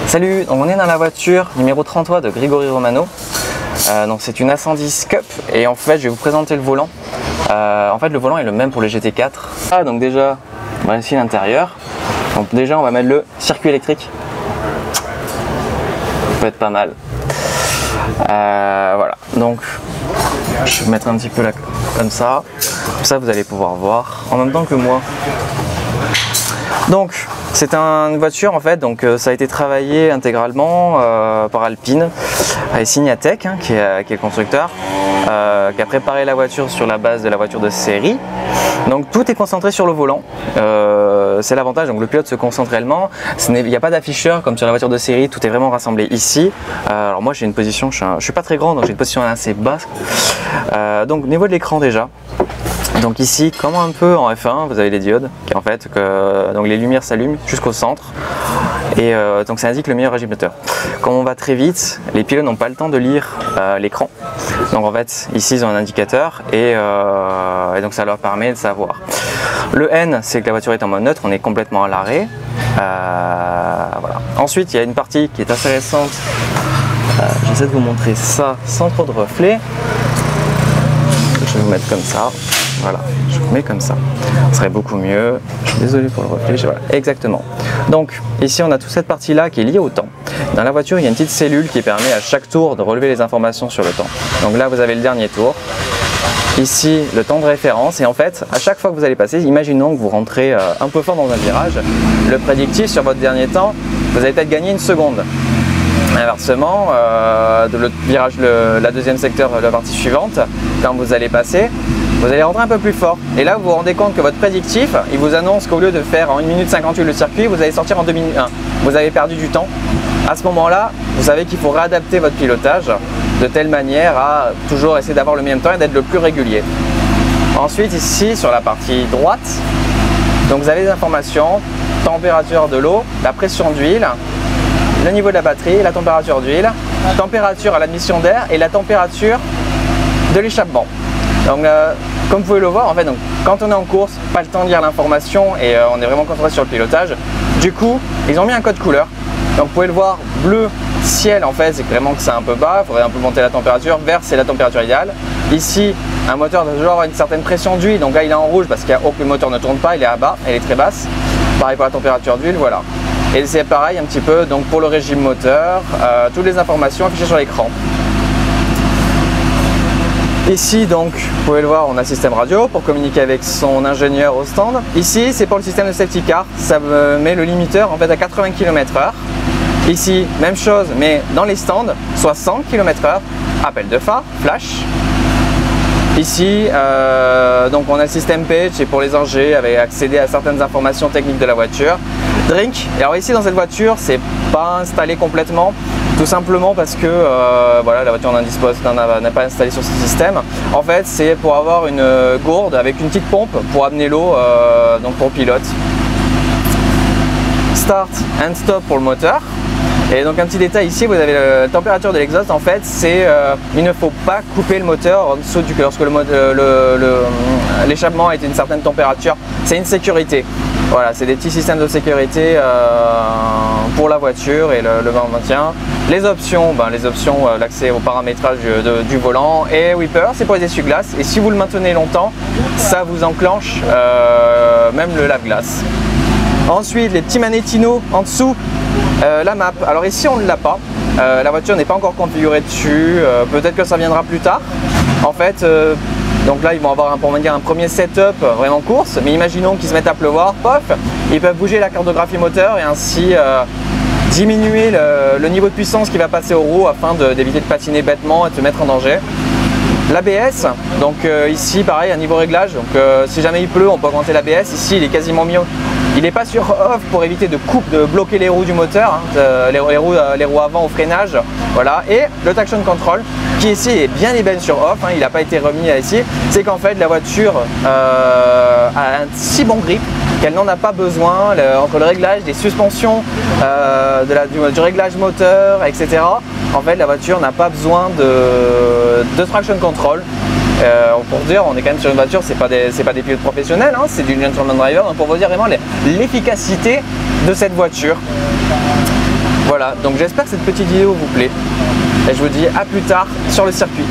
Salut, donc on est dans la voiture numéro 33 de Grigori Romano. Donc c'est une A110 Cup et en fait je vais vous présenter le volant. En fait le volant est le même pour les GT4. Donc déjà, voici l'intérieur. Donc déjà on va mettre le circuit électrique. Ça peut être pas mal. Voilà, donc je vais mettre un petit peu là, comme ça. Comme ça vous allez pouvoir voir en même temps que moi. Donc c'est une voiture en fait, donc ça a été travaillé intégralement par Alpine et Signatech qui est le constructeur, qui a préparé la voiture sur la base de la voiture de série. Donc tout est concentré sur le volant, c'est l'avantage, donc le pilote se concentre réellement, il n'y a pas d'afficheur comme sur la voiture de série, tout est vraiment rassemblé ici. Alors moi j'ai une position, je suis pas très grand donc j'ai une position assez basse. Donc au niveau de l'écran déjà, donc ici, comme un peu en F1, vous avez les diodes, qui en fait, donc les lumières s'allument jusqu'au centre, et donc ça indique le meilleur régime moteur. Quand on va très vite, les pilotes n'ont pas le temps de lire l'écran, donc en fait, ici ils ont un indicateur, et donc ça leur permet de savoir. Le N, c'est que la voiture est en mode neutre, on est complètement à l'arrêt. Voilà. Ensuite, il y a une partie qui est assez récente, j'essaie de vous montrer ça sans trop de reflets. Je vais vous mettre comme ça. Voilà, je vous mets comme ça. Ce serait beaucoup mieux. Je suis désolé pour le reflet. Voilà, exactement. Donc, ici, on a toute cette partie-là qui est liée au temps. Dans la voiture, il y a une petite cellule qui permet à chaque tour de relever les informations sur le temps. Donc là, vous avez le dernier tour. Ici, le temps de référence. Et en fait, à chaque fois que vous allez passer, imaginons que vous rentrez un peu fort dans un virage. Le prédictif sur votre dernier temps, vous allez peut-être gagner une seconde. Inversement, le virage, la deuxième secteur, la partie suivante, quand vous allez passer, vous allez rentrer un peu plus fort. Et là, vous vous rendez compte que votre prédictif, il vous annonce qu'au lieu de faire en 1 minute 58 le circuit, vous allez sortir en 2 minutes 1. Vous avez perdu du temps. À ce moment-là, vous savez qu'il faut réadapter votre pilotage de telle manière à toujours essayer d'avoir le même temps et d'être le plus régulier. Ensuite, ici, sur la partie droite, donc vous avez des informations, température de l'eau, la pression d'huile, le niveau de la batterie, la température d'huile, température à l'admission d'air et la température de l'échappement. Donc comme vous pouvez le voir, en fait, donc, quand on est en course, pas le temps de lire l'information et on est vraiment concentré sur le pilotage. Du coup, ils ont mis un code couleur. Donc vous pouvez le voir, bleu, ciel en fait, c'est vraiment que c'est un peu bas, il faudrait un peu monter la température. Vert, c'est la température idéale. Ici, un moteur doit toujours avoir une certaine pression d'huile, donc là il est en rouge parce qu'il le moteur ne tourne pas, il est à bas, elle est très basse. Pareil pour la température d'huile, voilà. Et c'est pareil un petit peu donc pour le régime moteur, toutes les informations affichées sur l'écran. Ici donc, vous pouvez le voir, on a un système radio pour communiquer avec son ingénieur au stand. Ici, c'est pour le système de safety car, ça met le limiteur en fait à 80 km/h. Ici, même chose, mais dans les stands, 60 km/h, appel de phare, flash. Ici, donc on a le système page et pour les ingés avec accéder à certaines informations techniques de la voiture. Drink, et alors ici dans cette voiture, c'est pas installé complètement, tout simplement parce que voilà, la voiture n'a pas installé sur ce système. En fait, c'est pour avoir une gourde avec une petite pompe pour amener l'eau donc pour le pilote. Start and stop pour le moteur. Et donc un petit détail ici, vous avez la température de l'exhaust. En fait, c'est il ne faut pas couper le moteur en dessous du lorsque l'échappement est à une certaine température. C'est une sécurité. Voilà, c'est des petits systèmes de sécurité pour la voiture et le maintien. Les options, l'accès au paramétrage du volant et Wiper, c'est pour les essuie-glaces. Et si vous le maintenez longtemps, ça vous enclenche même le lave-glace. Ensuite, les petits magnétinos en dessous, la map. Alors ici, on ne l'a pas. La voiture n'est pas encore configurée dessus. Peut-être que ça viendra plus tard. En fait, donc là, ils vont avoir un premier setup vraiment course. Mais imaginons qu'ils se mettent à pleuvoir, pof, ils peuvent bouger la cartographie moteur et ainsi diminuer le niveau de puissance qui va passer aux roues afin d'éviter de patiner bêtement et de se mettre en danger. L'ABS, donc ici pareil, un niveau réglage, donc si jamais il pleut on peut augmenter l'ABS, ici il est quasiment mis, il n'est pas sur off pour éviter de bloquer les roues du moteur, hein, les roues avant au freinage, voilà, et le traction control qui ici est bien et bien sur off, hein, il n'a pas été remis ici, c'est qu'en fait la voiture a un si bon grip qu'elle n'en a pas besoin, entre le réglage des suspensions, du réglage moteur, etc. En fait, la voiture n'a pas besoin de traction control. Pour dire, on est quand même sur une voiture, c'est pas des pilotes professionnels, hein, c'est du gentleman driver. Donc pour vous dire vraiment l'efficacité de cette voiture. Voilà, donc j'espère que cette petite vidéo vous plaît et je vous dis à plus tard sur le circuit.